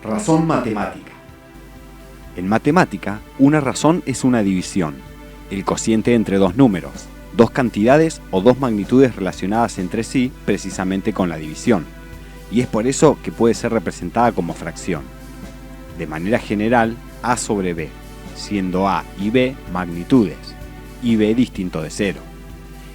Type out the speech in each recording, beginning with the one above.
Razón matemática. En matemática, una razón es una división, el cociente entre dos números, dos cantidades o dos magnitudes relacionadas entre sí precisamente con la división, y es por eso que puede ser representada como fracción. De manera general, A sobre B, siendo A y B magnitudes, y B distinto de cero.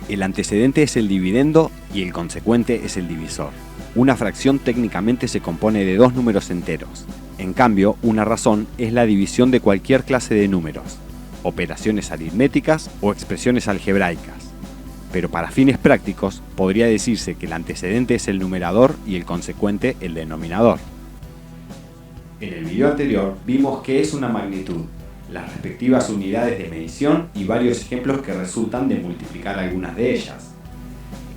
El antecedente es el dividendo y el consecuente es el divisor. Una fracción técnicamente se compone de dos números enteros. En cambio, una razón es la división de cualquier clase de números, operaciones aritméticas o expresiones algebraicas. Pero para fines prácticos, podría decirse que el antecedente es el numerador y el consecuente el denominador. En el video anterior vimos qué es una magnitud, las respectivas unidades de medición y varios ejemplos que resultan de multiplicar algunas de ellas.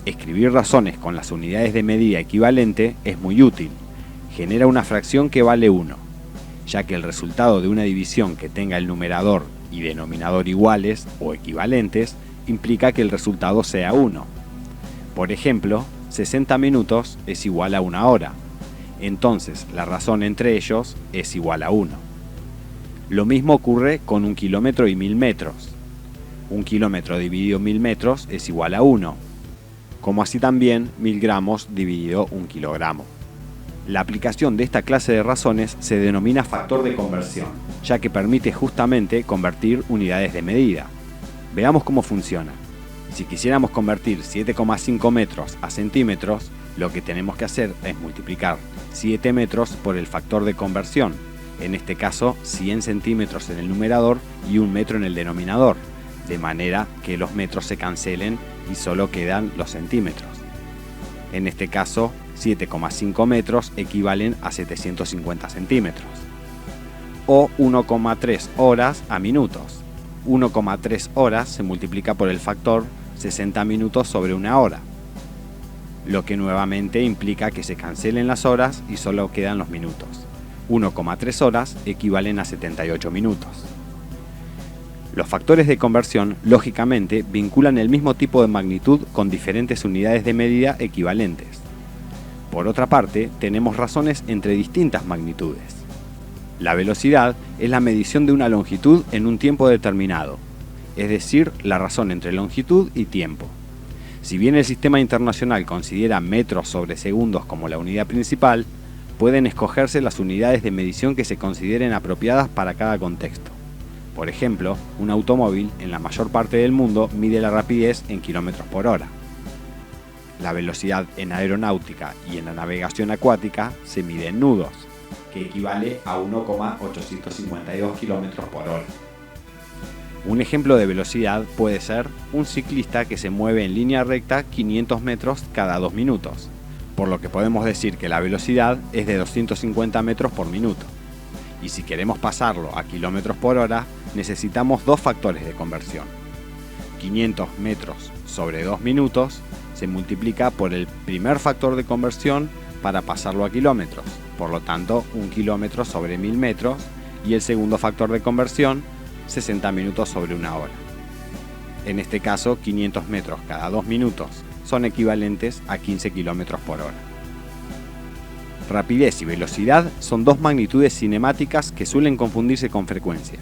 Escribir razones con las unidades de medida equivalente es muy útil. Genera una fracción que vale 1, ya que el resultado de una división que tenga el numerador y denominador iguales o equivalentes implica que el resultado sea 1. Por ejemplo, 60 minutos es igual a 1 hora. Entonces, la razón entre ellos es igual a 1. Lo mismo ocurre con 1 kilómetro y 1000 metros. 1 kilómetro dividido 1000 metros es igual a 1. Como así también 1000 gramos dividido 1 kilogramo. La aplicación de esta clase de razones se denomina factor de conversión, ya que permite justamente convertir unidades de medida. Veamos cómo funciona. Si quisiéramos convertir 7,5 metros a centímetros, lo que tenemos que hacer es multiplicar 7 metros por el factor de conversión, en este caso 100 centímetros en el numerador y 1 metro en el denominador, de manera que los metros se cancelen y solo quedan los centímetros. En este caso, 7,5 metros equivalen a 750 centímetros. O 1,3 horas a minutos. 1,3 horas se multiplica por el factor 60 minutos sobre 1 hora, lo que nuevamente implica que se cancelen las horas y solo quedan los minutos. 1,3 horas equivalen a 78 minutos. Los factores de conversión, lógicamente, vinculan el mismo tipo de magnitud con diferentes unidades de medida equivalentes. Por otra parte, tenemos razones entre distintas magnitudes. La velocidad es la medición de una longitud en un tiempo determinado, es decir, la razón entre longitud y tiempo. Si bien el sistema internacional considera metros sobre segundos como la unidad principal, pueden escogerse las unidades de medición que se consideren apropiadas para cada contexto. Por ejemplo, un automóvil en la mayor parte del mundo mide la rapidez en kilómetros por hora. La velocidad en aeronáutica y en la navegación acuática se mide en nudos, que equivale a 1,852 kilómetros por hora. Un ejemplo de velocidad puede ser un ciclista que se mueve en línea recta 500 metros cada 2 minutos, por lo que podemos decir que la velocidad es de 250 metros por minuto. Y si queremos pasarlo a kilómetros por hora, necesitamos dos factores de conversión. 500 metros sobre 2 minutos se multiplica por el primer factor de conversión para pasarlo a kilómetros, por lo tanto 1 kilómetro sobre 1000 metros, y el segundo factor de conversión, 60 minutos sobre 1 hora. En este caso, 500 metros cada 2 minutos son equivalentes a 15 kilómetros por hora. Rapidez y velocidad son dos magnitudes cinemáticas que suelen confundirse con frecuencia.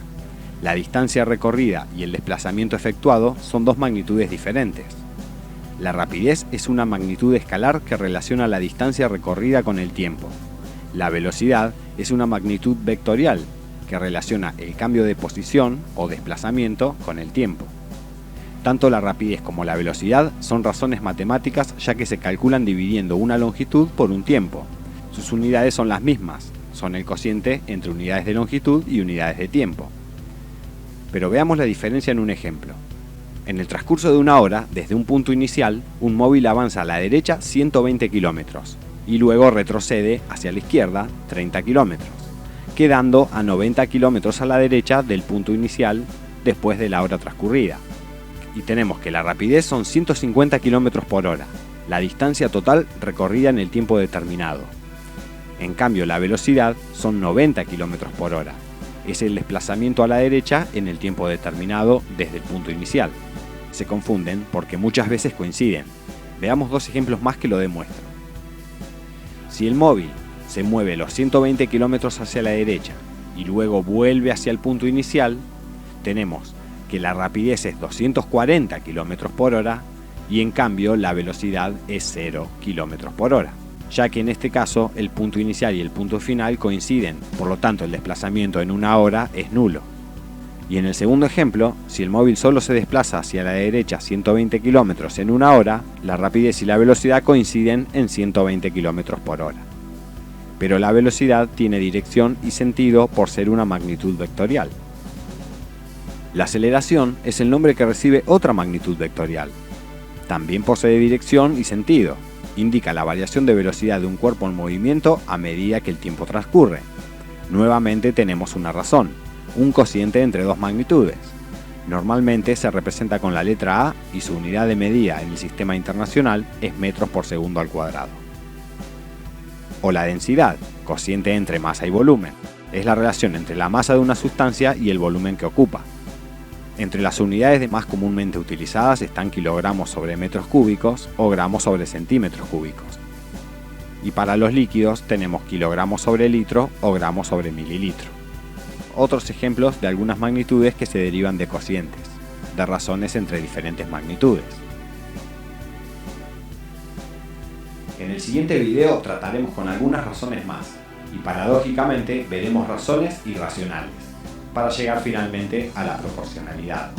La distancia recorrida y el desplazamiento efectuado son dos magnitudes diferentes. La rapidez es una magnitud escalar que relaciona la distancia recorrida con el tiempo. La velocidad es una magnitud vectorial que relaciona el cambio de posición o desplazamiento con el tiempo. Tanto la rapidez como la velocidad son razones matemáticas, ya que se calculan dividiendo una longitud por un tiempo. Sus unidades son las mismas, son el cociente entre unidades de longitud y unidades de tiempo. Pero veamos la diferencia en un ejemplo. En el transcurso de 1 hora, desde un punto inicial, un móvil avanza a la derecha 120 kilómetros y luego retrocede hacia la izquierda 30 kilómetros, quedando a 90 kilómetros a la derecha del punto inicial después de la hora transcurrida. Y tenemos que la rapidez son 150 kilómetros por hora, la distancia total recorrida en el tiempo determinado. En cambio, la velocidad son 90 kilómetros por hora. Es el desplazamiento a la derecha en el tiempo determinado desde el punto inicial. Se confunden porque muchas veces coinciden. Veamos dos ejemplos más que lo demuestran. Si el móvil se mueve los 120 km hacia la derecha y luego vuelve hacia el punto inicial, tenemos que la rapidez es 240 km por hora y en cambio la velocidad es 0 km por hora, ya que en este caso el punto inicial y el punto final coinciden, por lo tanto el desplazamiento en una hora es nulo. Y en el segundo ejemplo, si el móvil solo se desplaza hacia la derecha 120 km en una hora, la rapidez y la velocidad coinciden en 120 km por hora. Pero la velocidad tiene dirección y sentido por ser una magnitud vectorial. La aceleración es el nombre que recibe otra magnitud vectorial. También posee dirección y sentido. Indica la variación de velocidad de un cuerpo en movimiento a medida que el tiempo transcurre. Nuevamente tenemos una razón, un cociente entre dos magnitudes. Normalmente se representa con la letra A y su unidad de medida en el sistema internacional es metros por segundo al cuadrado. O la densidad, cociente entre masa y volumen. Es la relación entre la masa de una sustancia y el volumen que ocupa. Entre las unidades más comúnmente utilizadas están kilogramos sobre metros cúbicos o gramos sobre centímetros cúbicos. Y para los líquidos tenemos kilogramos sobre litro o gramos sobre mililitro. Otros ejemplos de algunas magnitudes que se derivan de cocientes, de razones entre diferentes magnitudes. En el siguiente video trataremos con algunas razones más, y paradójicamente veremos razones irracionales, para llegar finalmente a la proporcionalidad.